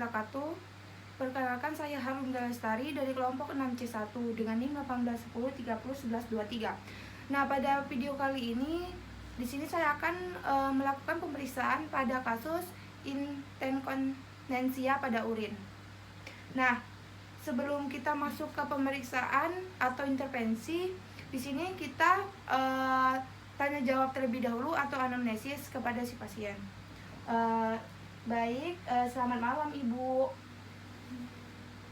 wabarakatuh. Perkenalkan, saya Harun Galestari dari kelompok 6C1 dengan NIM 1810301123. Nah, pada video kali ini di sini saya akan melakukan pemeriksaan pada kasus inkontinensia pada urin. Nah, sebelum kita masuk ke pemeriksaan atau intervensi, di sini kita tanya jawab terlebih dahulu atau anamnesis kepada si pasien. Selamat malam Ibu.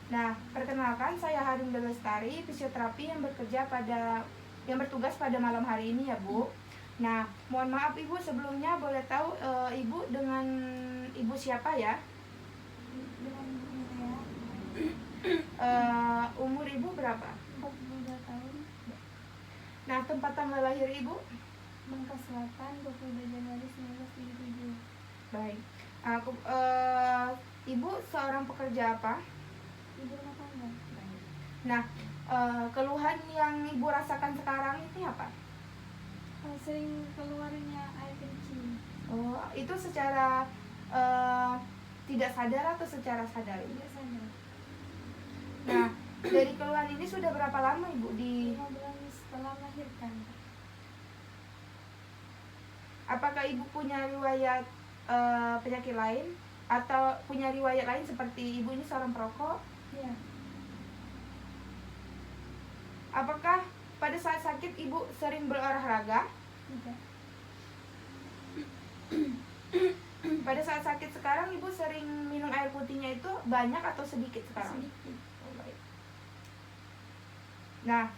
Nah, perkenalkan, saya Harun Galestari, fisioterapi yang bertugas pada malam hari ini ya Bu. Nah, mohon maaf Ibu, sebelumnya boleh tahu Ibu dengan Ibu siapa ya? Umur Ibu berapa? 42 tahun. Nah, tempat tanggal lahir Ibu? Bangka Selatan, 22 Januari 1977. Baik. Ibu seorang pekerja apa? Ibu rumah tangga. Nah, keluhan yang Ibu rasakan sekarang itu apa? Sering keluarnya air kencing. Oh, itu secara tidak sadar atau secara sadar? Tidak sadar. Nah, dari keluhan ini sudah berapa lama Ibu 5 bulan setelah melahirkan. Apakah Ibu punya riwayat penyakit lain atau punya riwayat lain seperti Ibu ini seorang perokok? Iya. Apakah pada saat sakit Ibu sering berolahraga? Tidak. Pada saat sakit sekarang Ibu sering minum air putihnya itu banyak atau sedikit sekarang? Sedikit. Oh, baik. Nah,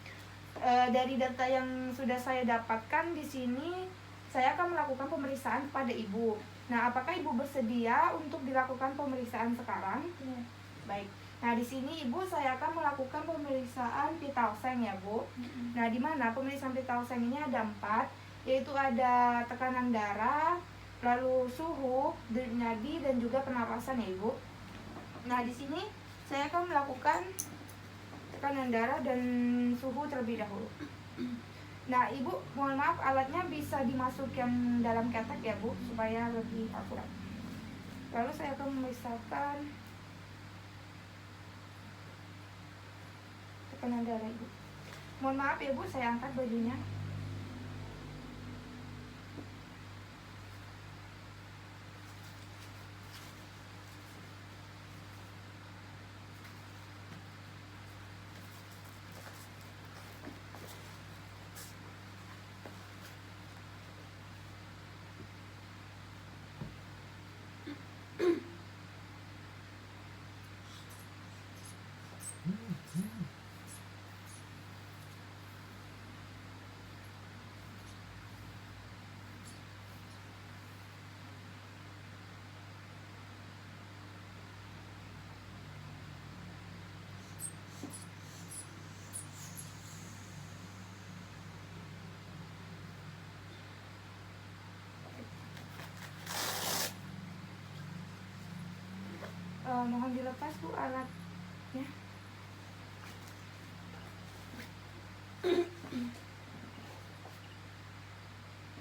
dari data yang sudah saya dapatkan di sini, saya akan melakukan pemeriksaan pada Ibu. Nah, apakah Ibu bersedia untuk dilakukan pemeriksaan sekarang? Iya. Baik. Nah, di sini Ibu saya akan melakukan pemeriksaan vital sign ya Bu. Nah, di mana pemeriksaan vital sign ini ada 4, yaitu ada tekanan darah, lalu suhu, denyut nadi, dan juga pernapasan ya Ibu. Nah, di sini saya akan melakukan tekanan darah dan suhu terlebih dahulu. Nah, Ibu, mohon maaf alatnya bisa dimasukkan dalam ketek ya Bu, supaya lebih akurat. Lalu saya akan memeriksakan tekanan darah Ibu. Mohon maaf ya Bu, saya angkat bajunya. Mohon dilepas Bu alatnya.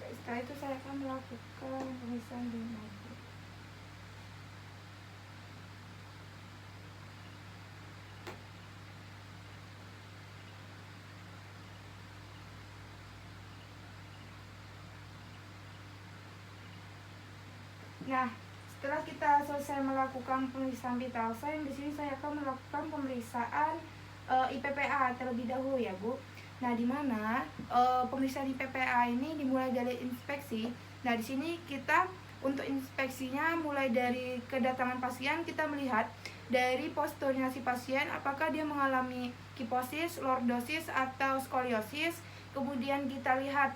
Setelah itu saya akan melakukan pemeriksaan dengan Ibu. Nah, setelah kita selesai melakukan pemeriksaan vital sign, di sini saya akan melakukan pemeriksaan IPPA terlebih dahulu ya Bu. Nah, di mana pemeriksaan IPPA ini dimulai dari inspeksi. Nah, di sini kita untuk inspeksinya mulai dari kedatangan pasien, kita melihat dari posturnya si pasien, apakah dia mengalami kiposis, lordosis atau skoliosis. Kemudian kita lihat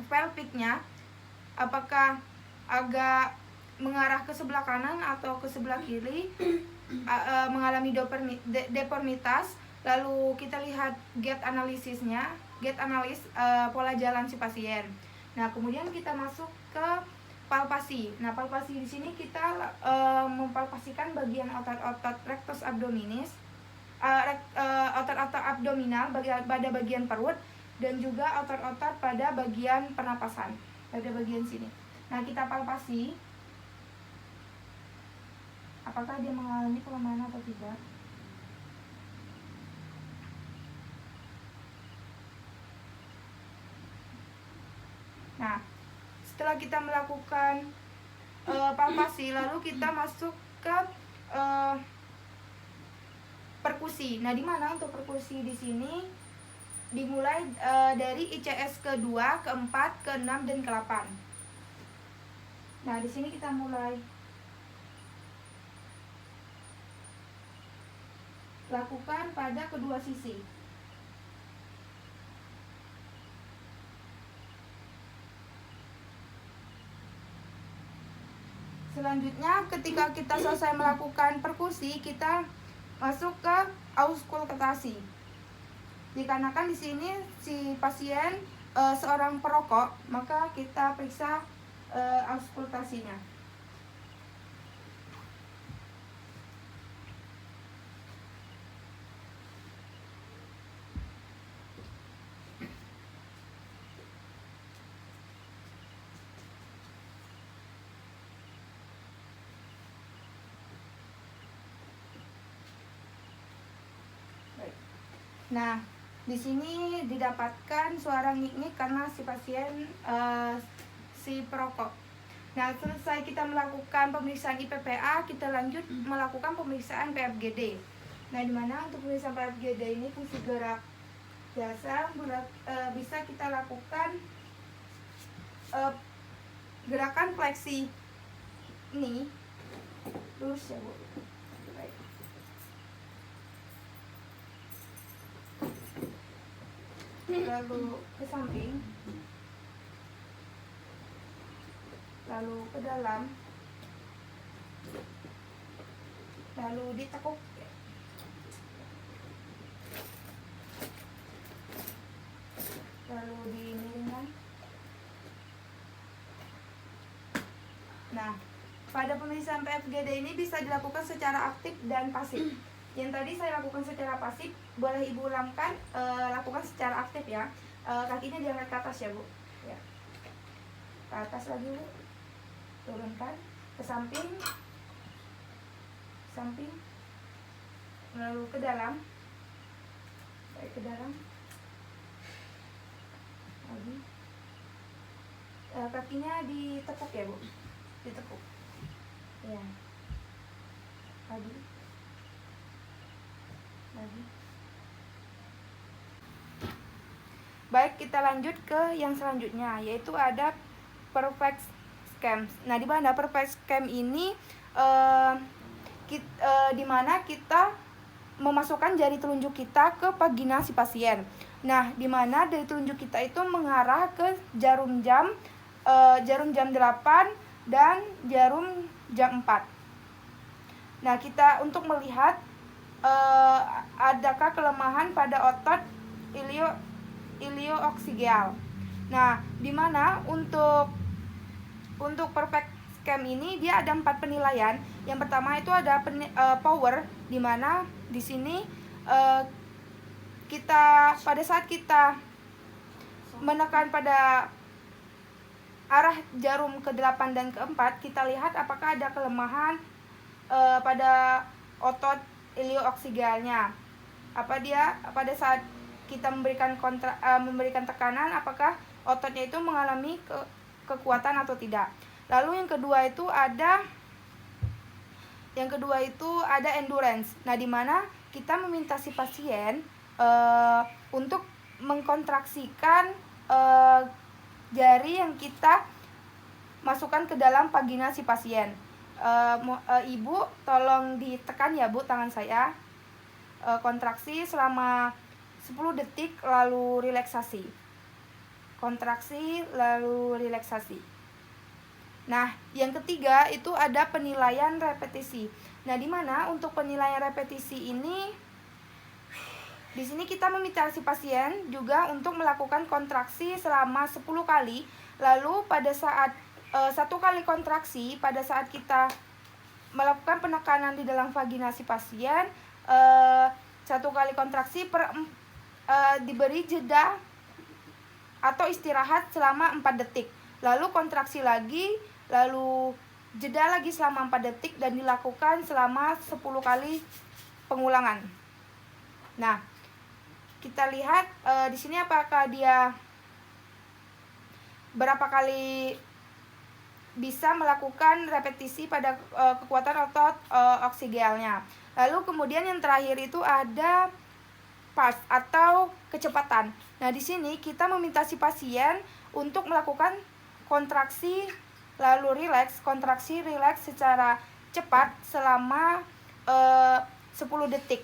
pelviknya, apakah agak mengarah ke sebelah kanan atau ke sebelah kiri, mengalami deformitas. Lalu kita lihat gait analisisnya, gait analis pola jalan si pasien. Nah, kemudian kita masuk ke palpasi. Nah, palpasi di sini kita mempalpasikan bagian otot-otot rectus abdominis, otot-otot abdominal pada bagian perut, dan juga otot-otot pada bagian pernapasan, pada bagian sini. Nah, kita palpasi apakah dia mengalami pelemahan atau tidak. Nah, setelah kita melakukan palpasi, lalu kita masuk ke perkusi. Nah, di mana untuk perkusi di sini dimulai dari ICS ke-2, ke-4, ke-6 dan ke-8. Nah, di sini kita mulai lakukan pada kedua sisi. Selanjutnya, ketika kita selesai melakukan perkusi, kita masuk ke auskultasi. Dikarenakan di sini si pasien seorang perokok, maka kita periksa auskultasinya. Nah, di sini didapatkan suara ngik-ngik karena si pasien si perokok. Nah, selesai kita melakukan pemeriksaan IPPA, kita lanjut melakukan pemeriksaan PFGD. Nah, di mana untuk pemeriksaan PFGD ini fungsi gerak biasa bisa kita lakukan gerakan fleksi ini lurus ya, Bu. Lalu ke samping, lalu ke dalam, lalu ditekuk, lalu dimiringkan. Nah, pada pemeriksaan PFGD ini bisa dilakukan secara aktif dan pasif. Yang tadi saya lakukan secara pasif, boleh Ibu ulangkan, lakukan secara aktif ya. Kakinya diangkat ke atas ya, Bu. Ya. Ke atas lagi, Bu. Turunkan ke samping, samping, lalu ke dalam, baik ke dalam, lagi. Kakinya ditekuk ya, Bu. Ditekuk. Ya. Lagi. Lagi. Baik, kita lanjut ke yang selanjutnya, yaitu ada perfect scam. Nah, di mana perfect scam ini di mana kita memasukkan jari telunjuk kita ke vagina si pasien. Nah, di mana jari telunjuk kita itu mengarah ke jarum jam 8 dan jarum jam 4. Nah, kita untuk melihat adakah kelemahan pada otot ilioaksial. Nah, di mana untuk perfect scam ini dia ada 4 penilaian. Yang pertama itu ada power, di mana di sini kita pada saat kita menekan pada arah jarum ke-8 dan ke-4, kita lihat apakah ada kelemahan pada otot ilioaksialnya. Apa dia pada saat kita memberikan tekanan, apakah ototnya itu mengalami kekuatan atau tidak. Lalu yang kedua itu ada endurance. Nah, di mana kita meminta si pasien untuk mengkontraksikan jari yang kita masukkan ke dalam vagina si pasien. Ibu tolong ditekan ya, Bu, tangan saya. Kontraksi selama 10 detik lalu relaksasi. Kontraksi lalu relaksasi. Nah, yang ketiga itu ada penilaian repetisi. Nah, di mana untuk penilaian repetisi ini di sini kita meminta si pasien juga untuk melakukan kontraksi selama 10 kali. Lalu pada saat 1 kali kontraksi, pada saat kita melakukan penekanan di dalam vagina si pasien, 1 kali kontraksi diberi jeda atau istirahat selama 4 detik. Lalu kontraksi lagi, lalu jeda lagi selama 4 detik dan dilakukan selama 10 kali pengulangan. Nah, kita lihat di sini apakah dia berapa kali bisa melakukan repetisi pada kekuatan otot oksigealnya. Lalu kemudian yang terakhir itu ada pulse atau kecepatan. Nah, di sini kita meminta si pasien untuk melakukan kontraksi lalu rileks, kontraksi rileks secara cepat selama 10 detik.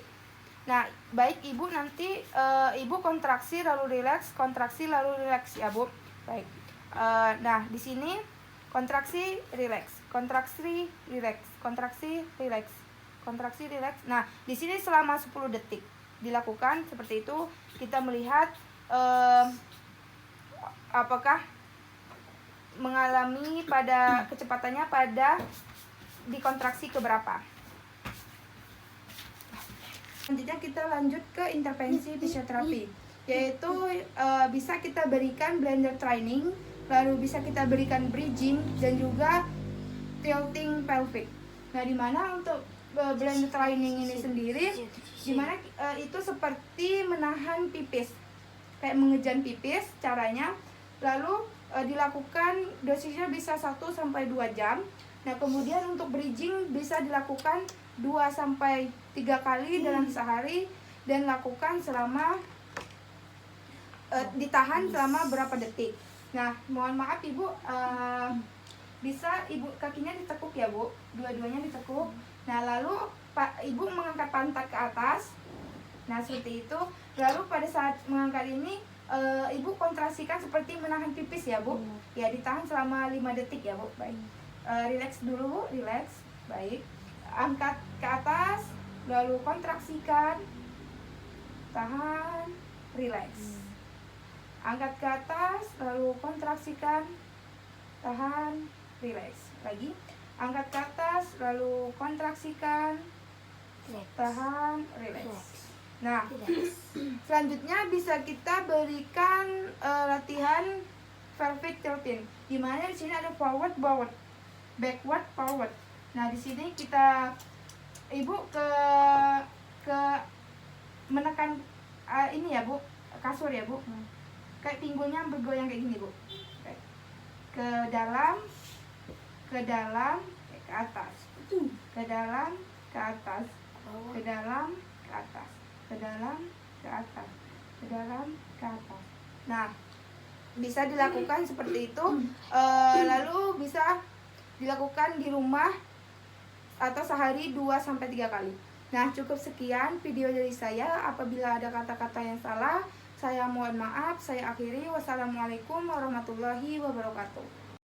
Nah, baik Ibu nanti Ibu kontraksi lalu rileks, kontraksi lalu rileks ya, Bu. Baik. Nah, di sini kontraksi rileks, kontraksi rileks, kontraksi rileks, kontraksi rileks. Nah, di sini selama 10 detik dilakukan seperti itu. Kita melihat apakah mengalami pada kecepatannya pada di kontraksi keberapa. Selanjutnya kita lanjut ke intervensi fisioterapi, yaitu bisa kita berikan blender training, lalu bisa kita berikan bridging dan juga tilting pelvic. Nah, dimana untuk blender training ini sendiri, dimana itu seperti menahan pipis, kayak mengejan pipis caranya, lalu dilakukan dosisnya bisa 1-2 jam. Nah, kemudian untuk bridging bisa dilakukan 2-3 kali dalam sehari dan lakukan selama ditahan selama berapa detik. Nah, mohon maaf Ibu, bisa Ibu kakinya ditekuk ya, Bu, dua-duanya ditekuk. Nah, lalu Ibu mengangkat pantat ke atas. Nah, seperti itu. Lalu pada saat mengangkat ini Ibu kontrasikan seperti menahan pipis ya, Bu. Ya, ditahan selama 5 detik ya, Bu. Baik. Relax dulu, Bu, relax. Baik. Angkat ke atas, lalu kontraksikan. Tahan, relax. Angkat ke atas, lalu kontraksikan. Tahan, relax. Lagi. Angkat ke atas, lalu kontraksikan. Tahan, relax. Nah, selanjutnya bisa kita berikan latihan pelvic tilting. Di mana di sini ada forward, backward, backward, forward. Nah, di sini kita Ibu ke menekan ini ya, Bu, kasur ya, Bu. Kayak pinggulnya bergoyang kayak gini, Bu. Ke dalam, ke atas, ke dalam, ke atas, ke dalam, ke atas, ke dalam, ke atas, ke dalam, ke atas. Nah, bisa dilakukan seperti itu. Lalu bisa dilakukan di rumah atau sehari 2-3 kali. Nah, cukup sekian video dari saya. Apabila ada kata-kata yang salah, saya mohon maaf. Saya akhiri. Wassalamualaikum warahmatullahi wabarakatuh.